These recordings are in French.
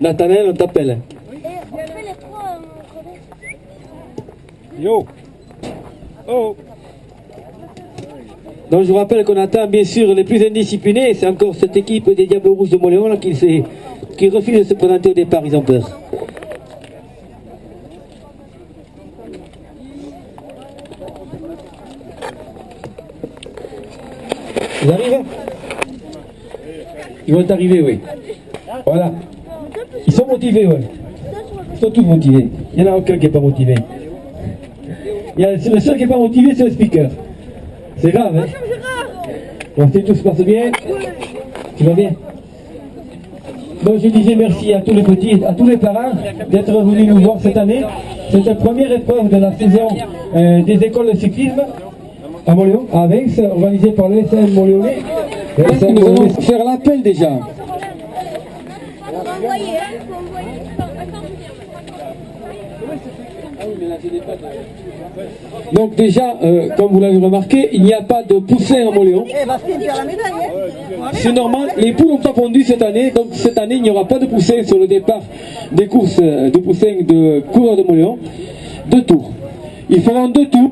Nathanaël, on t'appelle. Yo. Oh. Donc je vous rappelle qu'on attend bien sûr les plus indisciplinés. C'est encore cette équipe des Diables Rouges de Montléon là, qui refuse de se présenter au départ. Ils ont peur. Ils arrivent? Ils vont arriver, oui. Voilà. Ils sont motivés, oui. Ils sont tous motivés. Il n'y en a aucun qui n'est pas motivé. Le seul qui n'est pas motivé, c'est le speaker. C'est grave, hein? Donc si tout se passe bien, tu vas bien? Donc je disais merci à tous les petits, à tous les parents d'être venus nous voir cette année. C'est la première épreuve de la saison des écoles de cyclisme à Montléon, à Vinx, organisée par le SM Montléonais. Nous allons faire l'appel déjà. Donc déjà, comme vous l'avez remarqué, il n'y a pas de poussin à Montléon. C'est normal, les poules n'ont pas pondu cette année, donc cette année il n'y aura pas de poussin sur le départ des courses de poussin de coureurs de Montléon. 2 tours. Ils feront 2 tours.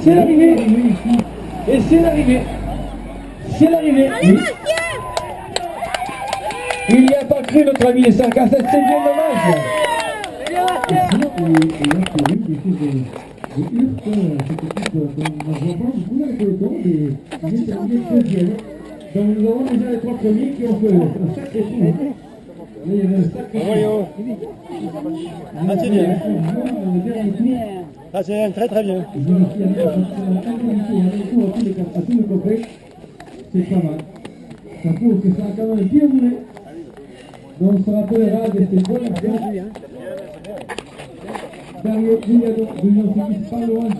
C'est l'arrivée. Et c'est l'arrivée. C'est l'arrivée. Il n'y a pas cru notre ami les 5 à 7, c'est bien dommage. Donc nous avons déjà les 3 premiers qui ont fait un sacré tour. Il y avait un sacré tour. Ah c'est bien. Ah c'est très très bien. Je me suis allé à tous les copains. C'est pas mal. Ça prouve que ça a quand même bien roulé. Donc on se rappellera de ces bonnes actions. Dario Guglielmo de l'Union Cycliste Paloise.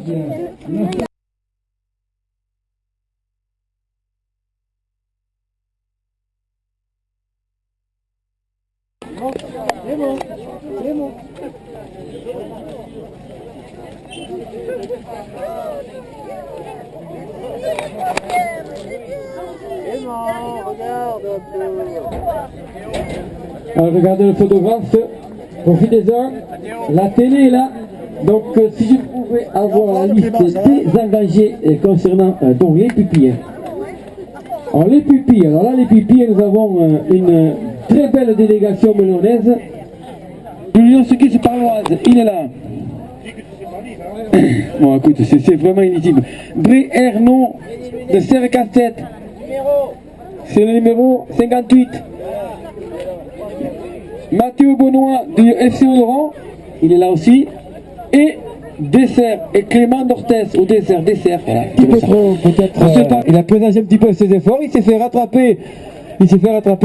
C'est bon, c'est bon. Regarde un peu. Alors regardez le photographe, profitez-en. La télé est là. Donc si je pouvais avoir la liste des engagés concernant donc les pupilles. Alors les pupilles, alors là les pupilles, nous avons une très belle délégation melonnaise. L'Union Cycliste Paloise, il est là. Bon écoute, c'est vraiment inutile. Bré Ernon de Serre-Castet. C'est le numéro 58. Mathieu Benoît du FC Oloron, il est là aussi. Et Dessert et Clément d'Orthez au dessert, voilà. Un petit peu trop, peut-être. Il a présagé un petit peu ses efforts, il s'est fait rattraper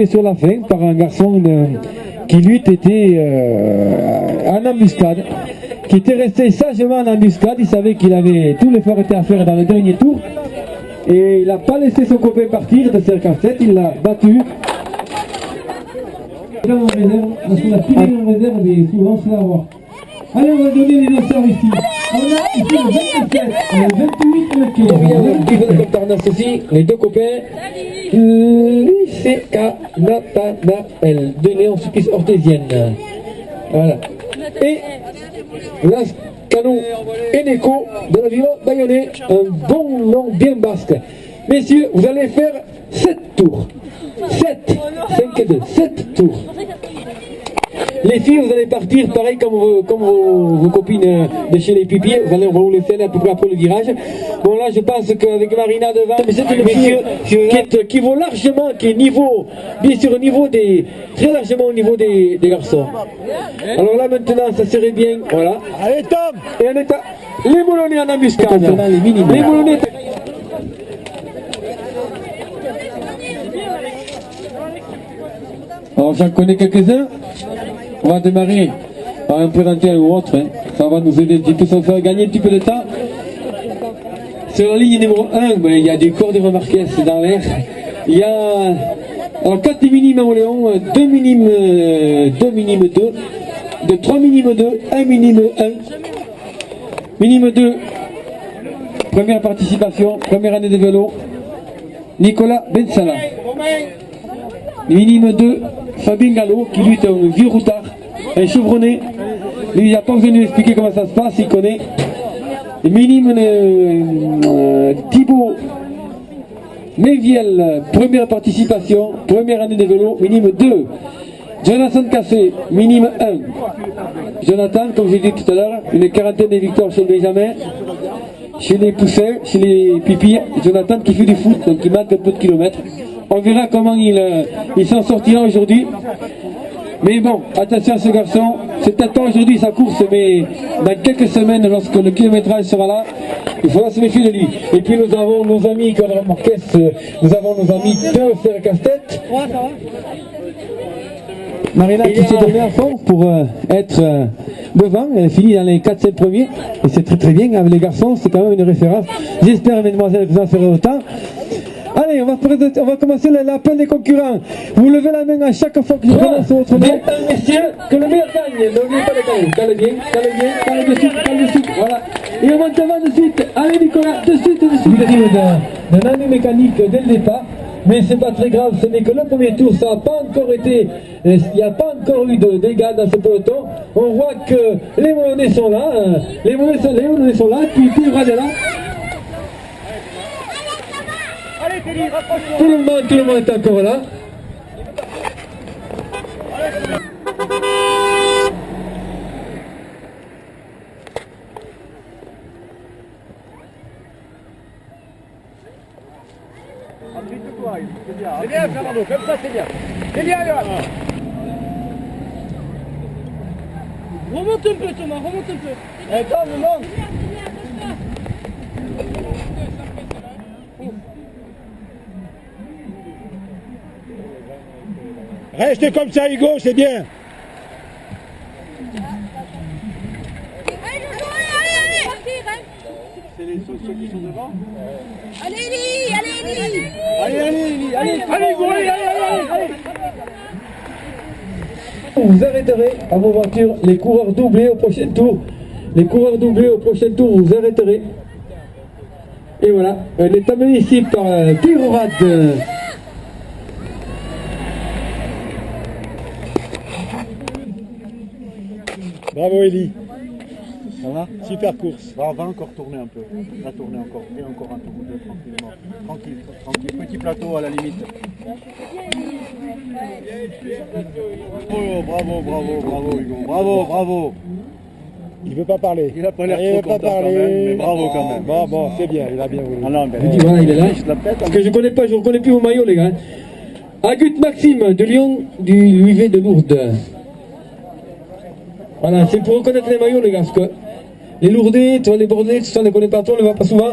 sur la fin par un garçon qui lui était en embuscade, qui était resté sagement en embuscade. Il savait qu'il avait tout l'effort était à faire dans le dernier tour et il n'a pas laissé son copain partir de Serre-Castet, il l'a battu. Là en réserve, parce que la pilée en réserve et souvent c'est à voir. Allez, on va donner les lanceurs ici. On a ici le 27, le 28 et le 15. Il y a un petit peu de alternance aussi, les 2 copains. L'ICK Nathanaël de Léon Cycliste Orthésienne. Voilà. Et Las Canon Eneco de la ville d'Ayonné, un bon nom bien basque. Messieurs, vous allez faire 7 tours. 7, 5 et 2, 7 tours. Les filles, vous allez partir pareil comme vos copines de chez les pipiers. On va vous laisser aller à peu près après le virage. Bon là, je pense qu'avec Marina devant, mais c'est une fille qui vaut largement, qui est niveau, bien sûr au niveau très largement au niveau des garçons. Alors là maintenant, ça serait bien, voilà. Allez Tom. Et on est les Moulonnais en embuscade. Les Moulonnais. Alors j'en connais quelques-uns. On va démarrer à en présenter un ou autre. Hein. Ça va nous aider un petit peu, ça va faire gagner un petit peu de temps. Sur la ligne numéro 1, ben, il y a du corps de Marquez dans l'air. Il y a alors, 4 minimes au Léon, 2 minimes 2, 3 minimes 2, 1 minime 1. Minime 2, première participation, première année de vélo, Nicolas Bensala. Minime 2, Fabien Gallo, qui lui est un vieux routard, un chevronné. Lui, il n'a pas besoin de lui expliquer comment ça se passe, il connaît. Minime Thibaut Méviel, première participation, première année de vélo, minime 2. Jonathan Cassé, minime 1. Jonathan, comme j'ai dit tout à l'heure, une quarantaine de victoires chez le Benjamin, chez les poussins, chez les pipilles. Jonathan qui fait du foot, donc il marque un peu de kilomètres. On verra comment il s'en sortira aujourd'hui. Mais bon, attention à ce garçon, c'est peut-être pas aujourd'hui sa course, mais dans quelques semaines, lorsque le kilométrage sera là, il faudra se méfier de lui. Et puis nous avons nos amis, comme Marquez, nous avons nos amis de Fer Casse-Tête. Marina qui s'est donné à fond pour être devant, elle finit dans les 4-7 premiers, et c'est très très bien avec les garçons, c'est quand même une référence. J'espère, mesdemoiselles, que vous en ferez autant. Allez, on va commencer l'appel des concurrents. Vous levez la main à chaque fois que je prononce votre nom. Messieurs, que le meilleur gagne. N'oubliez pas de caler. Cale bien, cale dessus, voilà. Et on monte devant de suite. Allez Nicolas, de suite. Il arrive d'un ami mécanique dès le départ. Mais c'est pas très grave, ce n'est que le premier tour, ça n'a pas encore été, il n'y a pas encore eu de dégâts dans ce peloton. On voit que les Mollonnais sont là, les Mollonnais sont là, puis Rad est là. Tout le monde est encore là. C'est bien, Fernando, comme ça c'est bien. C'est bien, Johan. Remonte un peu, Thomas, remonte un peu. Attends, remonte. Reste comme ça, Hugo, c'est bien. C'est les ceux qui sont devant. Allez, Eli, allez, Eli. Allez. Vous arrêterez à vos voitures, les coureurs doublés au prochain tour. Les coureurs doublés au prochain tour, vous arrêterez. Et voilà, elle est amenée ici par Pirorad. Bravo, Eli. Ça va? Super course. On va encore tourner un peu. On va tourner encore. Et encore un tour ou deux tranquillement. Tranquille. Petit plateau à la limite. Bravo Hugo. Bravo. Il veut pas parler. Il a pas l'air trop content quand même, mais bravo quand même. Bon, c'est bien, il a bien voulu. Je dis voilà, il est là. Parce que je ne reconnais plus vos maillots, les gars. Agut Maxime de Lyon, du UV de Lourdes. Voilà, c'est pour reconnaître les maillots, les gars, parce que les Lourdais, tu vois, les Bordelais, tout ça, on ne les connaît pas trop, on ne les voit pas souvent.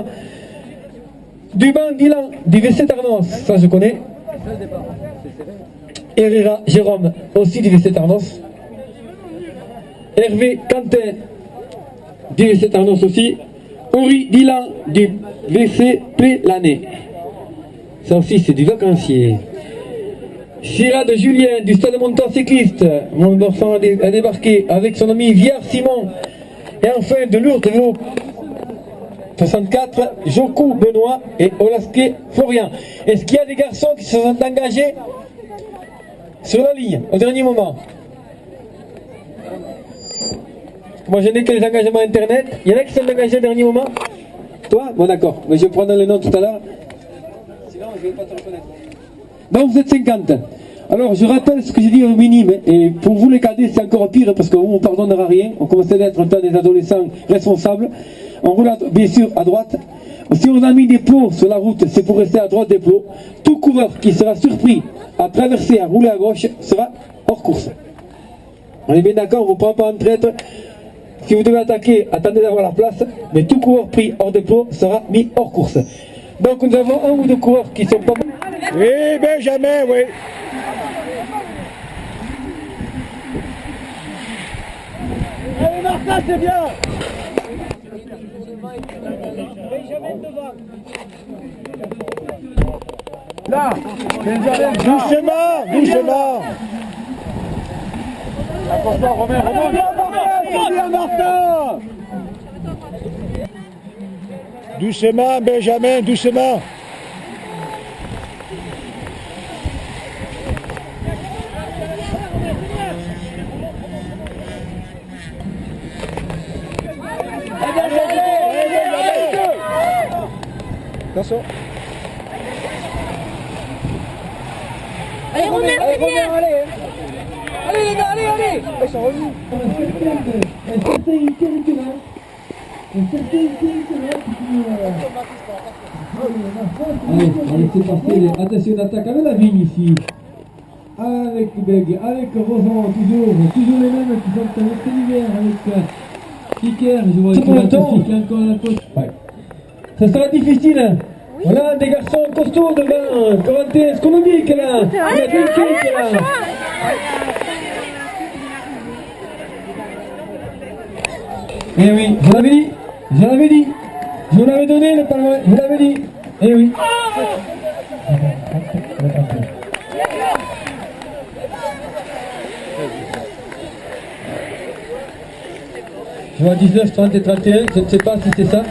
Duban Dylan, du VC Tarnos, ça je connais. Herrera Jérôme, aussi du VC Tarnos. Hervé Quentin, du VC Tarnos aussi. Henri Dylan, du VC Pélané. Ça aussi, c'est du vacancier. Chira de Julien du Stade Montant Cycliste, mon enfant a débarqué avec son ami Viard Simon. Et enfin de Lourdes, 64, Jokou Benoît et Olasquet Florian. Est-ce qu'il y a des garçons qui se sont engagés sur la ligne au dernier moment? Moi je n'ai que les engagements internet. Il y en a qui sont engagés au dernier moment? Toi? Bon d'accord, mais je prendrai le nom tout à l'heure. Sinon je ne vais pas te reconnaître. Donc vous êtes 50. Alors je rappelle ce que j'ai dit au minime, et pour vous les cadets c'est encore pire parce qu'on ne pardonnera rien, on commence à être un tas des adolescents responsables, on roule bien sûr à droite. Si on a mis des plots sur la route, c'est pour rester à droite des plots. Tout coureur qui sera surpris à traverser, à rouler à gauche, sera hors course. On est bien d'accord, on ne vous prend pas en traître. Si vous devez attaquer, attendez d'avoir la place, mais tout coureur pris hors des plots sera mis hors course. Donc nous avons un ou deux coureurs qui sont pas... Oui, Benjamin, oui. Martin, c'est bien. Benjamin devant. Là, Benjamin. Doucement, doucement. Attention, Romain, c'est bien, Martin. Doucement, Benjamin, doucement. Attention. Allez, Romain, c'est bien. Allez les gars, allez. Ils sont revenus. Allez, c'est parti. Attention, on attaque avec la vigne ici. Avec Beg, avec Rosan, toujours les mêmes qui sont avec l'hiver, avec Kicker, je vois qu'il va encore la côte. Ouais. Ça sera difficile. Hein. Voilà, des garçons costauds devant. Corinthians, économique là. Il y a des cakes là. Eh oui, je l'avais dit. Je vous l'avais donné le palmarès, je vous l'avais dit. Eh oui. Je vois 19, 30 et 31, je ne sais pas si c'est ça.